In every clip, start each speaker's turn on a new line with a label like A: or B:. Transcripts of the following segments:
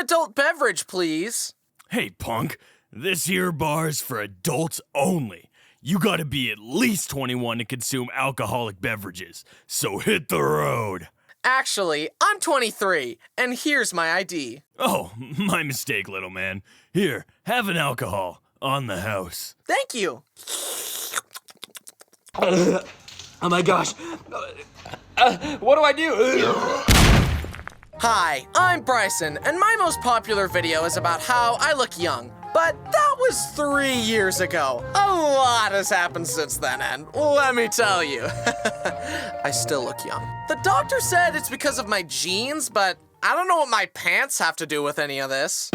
A: adult beverage, please.
B: Hey, punk. This here bar's for adults only. You gotta be at least 21 to consume alcoholic beverages, so hit the road.
A: Actually, I'm 23, and here's my ID.
B: Oh, my mistake, little man. Here, have an alcohol on the house.
A: Thank you.
C: Oh my gosh. What do I do?
A: Hi, I'm Bryson, and my most popular video is about how I look young. But that was 3 years ago. A lot has happened since then, and let me tell you, I still look young. The doctor said it's because of my genes, but I don't know what my pants have to do with any of this.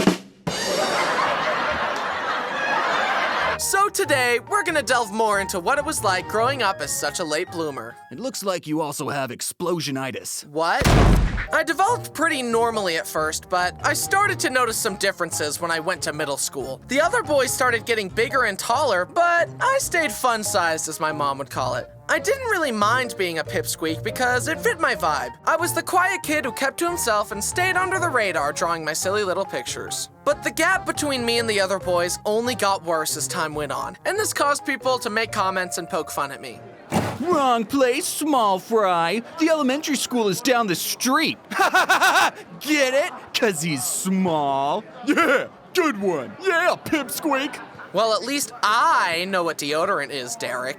A: So today, we're gonna delve more into what it was like growing up as such a late bloomer.
D: It looks like you also have explosionitis.
A: What? I developed pretty normally at first, but I started to notice some differences when I went to middle school. The other boys started getting bigger and taller, but I stayed fun-sized, as my mom would call it. I didn't really mind being a pipsqueak because it fit my vibe. I was the quiet kid who kept to himself and stayed under the radar drawing my silly little pictures. But the gap between me and the other boys only got worse as time went on, and this caused people to make comments and poke fun at me.
D: Wrong place, small fry. The elementary school is down the street. Get it? 'Cause he's small. Yeah, good one. Yeah, pipsqueak.
A: Well, at least I know what deodorant is, Derek.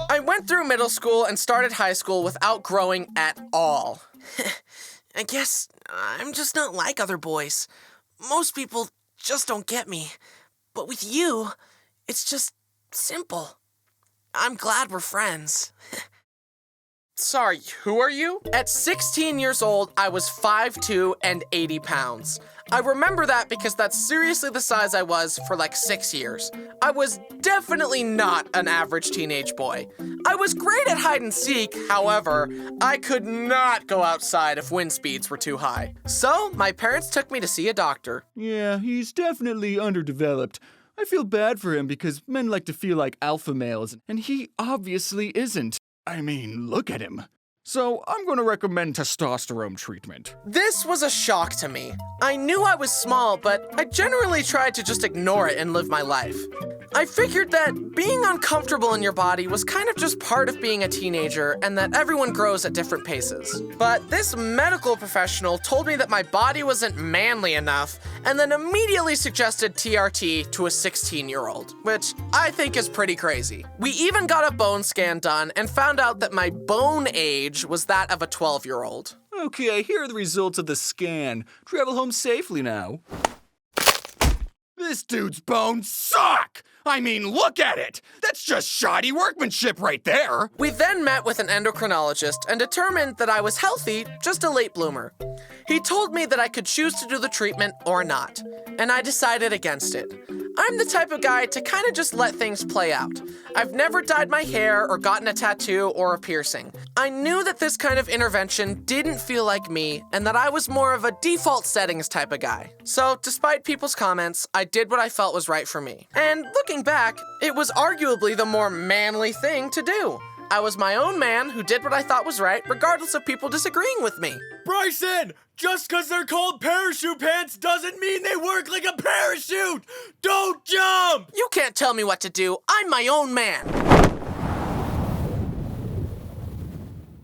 A: I went through middle school and started high school without growing at all. I guess I'm just not like other boys. Most people just don't get me. But with you, it's just simple. I'm glad we're friends. Sorry, who are you? At 16 years old, I was 5'2" and 80 pounds. I remember that because that's seriously the size I was for like 6 years. I was definitely not an average teenage boy. I was great at hide and seek, however, I could not go outside if wind speeds were too high. So, my parents took me to see a doctor.
D: Yeah, he's definitely underdeveloped. I feel bad for him because men like to feel like alpha males, and he obviously isn't. I mean, look at him. So I'm going to recommend testosterone treatment.
A: This was a shock to me. I knew I was small, but I generally tried to just ignore it and live my life. I figured that being uncomfortable in your body was kind of just part of being a teenager and that everyone grows at different paces. But this medical professional told me that my body wasn't manly enough and then immediately suggested TRT to a 16-year-old, which I think is pretty crazy. We even got a bone scan done and found out that my bone age was that of a 12-year-old.
D: Okay, here are the results of the scan. Travel home safely now. This dude's bones suck! I mean, look at it! That's just shoddy workmanship right there!
A: We then met with an endocrinologist and determined that I was healthy, just a late bloomer. He told me that I could choose to do the treatment or not, and I decided against it. I'm the type of guy to kind of just let things play out. I've never dyed my hair or gotten a tattoo or a piercing. I knew that this kind of intervention didn't feel like me and that I was more of a default settings type of guy. So, despite people's comments, I did what I felt was right for me. And looking back, it was arguably the more manly thing to do. I was my own man who did what I thought was right, regardless of people disagreeing with me.
B: Bryson! Just because they're called parachute pants doesn't mean they work like a parachute! Don't jump!
A: You can't tell me what to do. I'm my own man.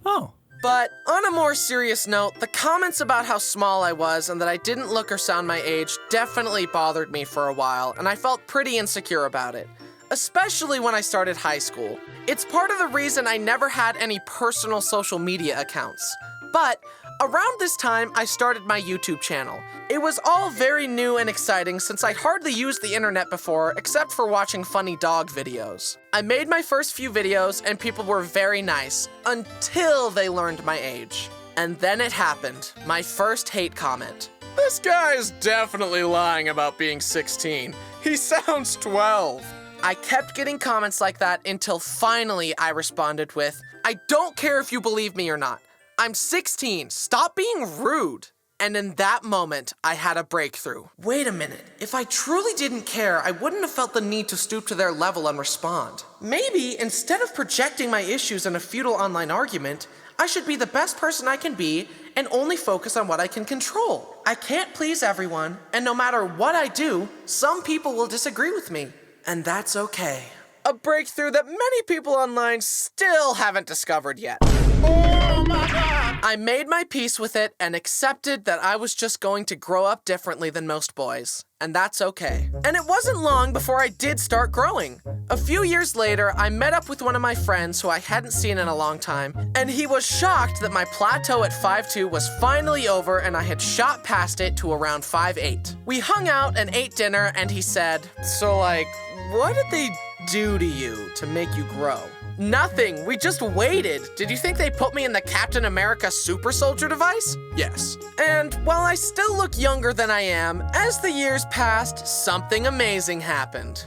B: Oh.
A: But on a more serious note, the comments about how small I was and that I didn't look or sound my age definitely bothered me for a while, and I felt pretty insecure about it. Especially when I started high school. It's part of the reason I never had any personal social media accounts. But around this time, I started my YouTube channel. It was all very new and exciting since I hardly used the internet before except for watching funny dog videos. I made my first few videos and people were very nice until they learned my age. And then it happened, my first hate comment. This guy is definitely lying about being 16. He sounds 12. I kept getting comments like that until finally I responded with, I don't care if you believe me or not. I'm 16, stop being rude. And in that moment, I had a breakthrough. Wait a minute, if I truly didn't care, I wouldn't have felt the need to stoop to their level and respond. Maybe, instead of projecting my issues in a futile online argument, I should be the best person I can be and only focus on what I can control. I can't please everyone, and no matter what I do, some people will disagree with me. And that's okay. A breakthrough that many people online still haven't discovered yet. Oh my God! I made my peace with it and accepted that I was just going to grow up differently than most boys. And that's okay. And it wasn't long before I did start growing. A few years later, I met up with one of my friends who I hadn't seen in a long time, and he was shocked that my plateau at 5'2" was finally over and I had shot past it to around 5'8". We hung out and ate dinner, and he said, "So like, what did they do to you to make you grow?" "Nothing, we just waited. Did you think they put me in the Captain America super soldier device?" "Yes." And while I still look younger than I am, as the years passed, something amazing happened.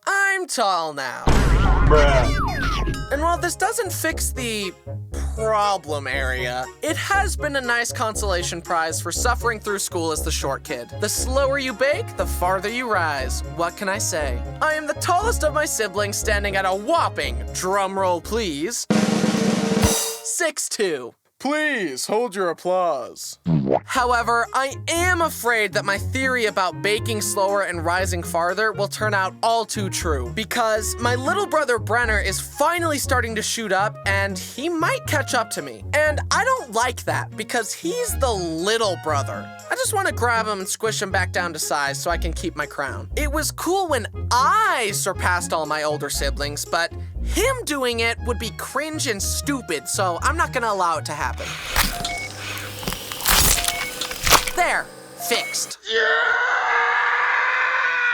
A: I'm tall now. And while this doesn't fix the problem area, it has been a nice consolation prize for suffering through school as the short kid. The slower you bake, the farther you rise. What can I say? I am the tallest of my siblings, standing at a whopping, drumroll please, 6'2". Please hold your applause. However, I am afraid that my theory about baking slower and rising farther will turn out all too true, because my little brother Brenner is finally starting to shoot up and he might catch up to me. And I don't like that because he's the little brother. I just want to grab him and squish him back down to size so I can keep my crown. It was cool when I surpassed all my older siblings, but him doing it would be cringe and stupid, so I'm not gonna allow it to happen. There, fixed.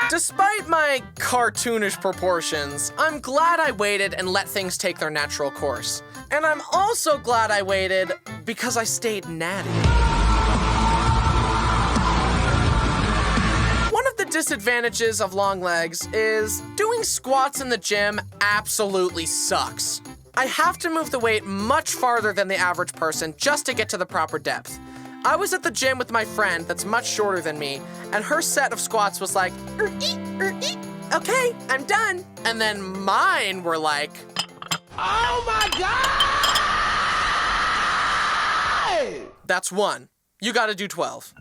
A: Despite my cartoonish proportions, I'm glad I waited and let things take their natural course. And I'm also glad I waited because I stayed natty. One of the disadvantages of long legs is doing squats in the gym absolutely sucks. I have to move the weight much farther than the average person just to get to the proper depth. I was at the gym with my friend that's much shorter than me, and her set of squats was like, okay, I'm done. And then mine were like, oh my God! That's 1. You gotta do 12.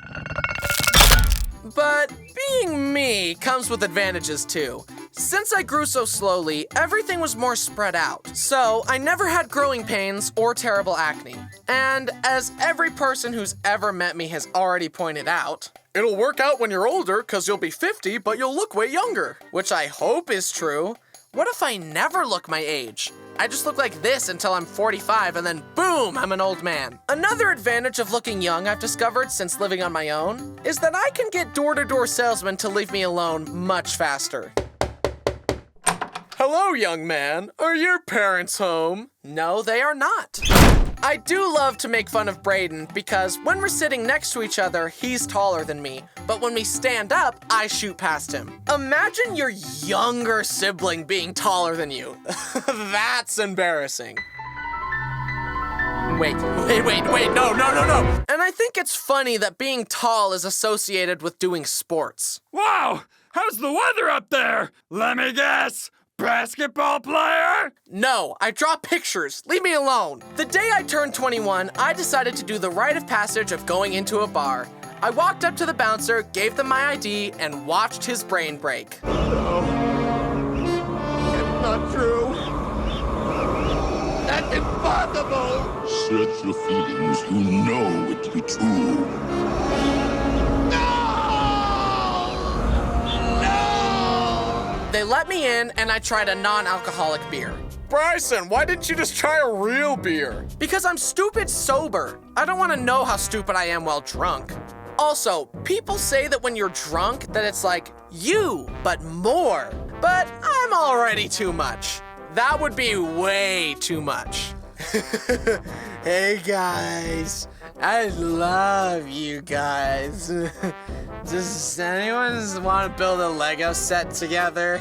A: But being me comes with advantages too. Since I grew so slowly, everything was more spread out, so I never had growing pains or terrible acne. And as every person who's ever met me has already pointed out, it'll work out when you're older because you'll be 50, but you'll look way younger, which I hope is true. What if I never look my age? I just look like this until I'm 45 and then boom, I'm an old man. Another advantage of looking young I've discovered since living on my own is that I can get door-to-door salesmen to leave me alone much faster. Hello, young man. Are your parents home? No, they are not. I do love to make fun of Braden because when we're sitting next to each other, he's taller than me. But when we stand up, I shoot past him. Imagine your younger sibling being taller than you. That's embarrassing. Wait, no. And I think it's funny that being tall is associated with doing sports.
C: Wow! How's the weather up there? Let me guess. Basketball player?
A: No, I draw pictures. Leave me alone. The day I turned 21, I decided to do the rite of passage of going into a bar. I walked up to the bouncer, gave them my ID, and watched his brain break.
E: No. It's not true. That's impossible.
F: Search your feelings. You know it to be true.
A: They let me in, and I tried a non-alcoholic beer. Bryson, why didn't you just try a real beer? Because I'm stupid sober. I don't want to know how stupid I am while drunk. Also, people say that when you're drunk, that it's like you, but more. But I'm already too much. That would be way too much. Hey guys, I love you guys. Does anyone want to build a Lego set together?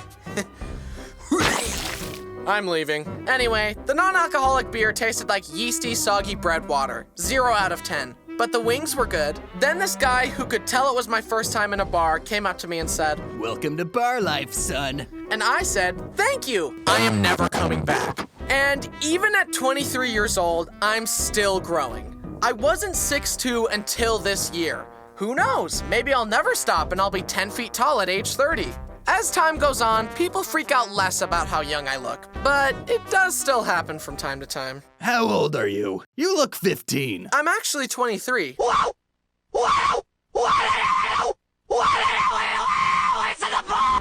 A: I'm leaving. Anyway, the non-alcoholic beer tasted like yeasty, soggy bread water. 0 out of 10. but the wings were good. Then this guy who could tell it was my first time in a bar came up to me and said,
G: Welcome to bar life, son.
A: and I said, thank you. I am never coming back. And even at 23 years old, I'm still growing. I wasn't 6'2" until this year. Who knows? Maybe I'll never stop and I'll be 10 feet tall at age 30. As time goes on, people freak out less about how young I look, but it does still happen from time to time.
G: How old are you? You look 15.
A: I'm actually 23.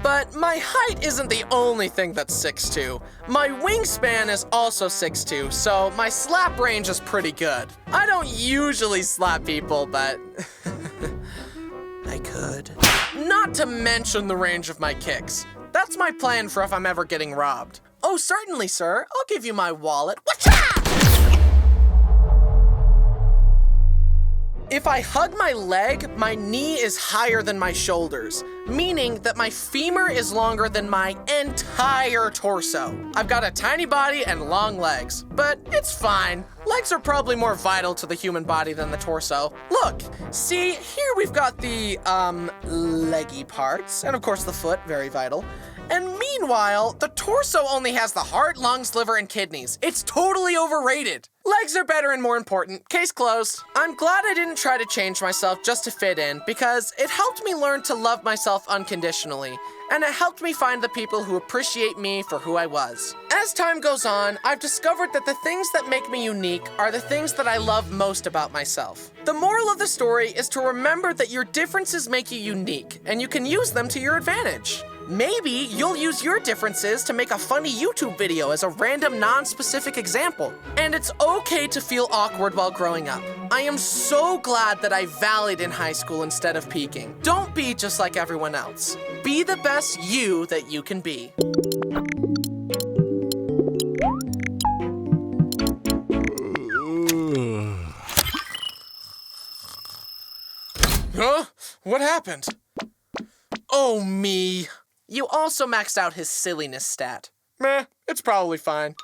A: But my height isn't the only thing that's 6'2". My wingspan is also 6'2", so my slap range is pretty good. I don't usually slap people, but I could. Not to mention the range of my kicks. That's my plan for if I'm ever getting robbed. Oh, certainly, sir. I'll give you my wallet. Whatcha? If I hug my leg, my knee is higher than my shoulders, meaning that my femur is longer than my entire torso. I've got a tiny body and long legs, but it's fine. Legs are probably more vital to the human body than the torso. Look, see, here we've got the, leggy parts, and of course the foot, very vital. And meanwhile, the torso only has the heart, lungs, liver, and kidneys. It's totally overrated. Legs are better and more important. Case closed. I'm glad I didn't try to change myself just to fit in, because it helped me learn to love myself unconditionally, and it helped me find the people who appreciate me for who I was. As time goes on, I've discovered that the things that make me unique are the things that I love most about myself. The moral of the story is to remember that your differences make you unique, and you can use them to your advantage. Maybe you'll use your differences to make a funny YouTube video as a random non-specific example. And it's okay to feel awkward while growing up. I am so glad that I valleyed in high school instead of peaking. Don't be just like everyone else. Be the best you that you can be. Huh? What happened? Oh, me. You also maxed out his silliness stat. Meh, it's probably fine.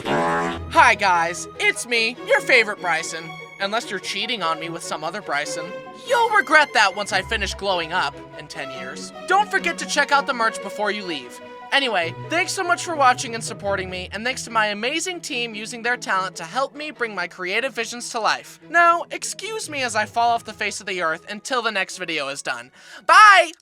A: Hi guys, it's me, your favorite Bryson. Unless you're cheating on me with some other Bryson. You'll regret that once I finish glowing up in 10 years. Don't forget to check out the merch before you leave. Anyway, thanks so much for watching and supporting me, and thanks to my amazing team using their talent to help me bring my creative visions to life. Now, excuse me as I fall off the face of the earth until the next video is done. Bye!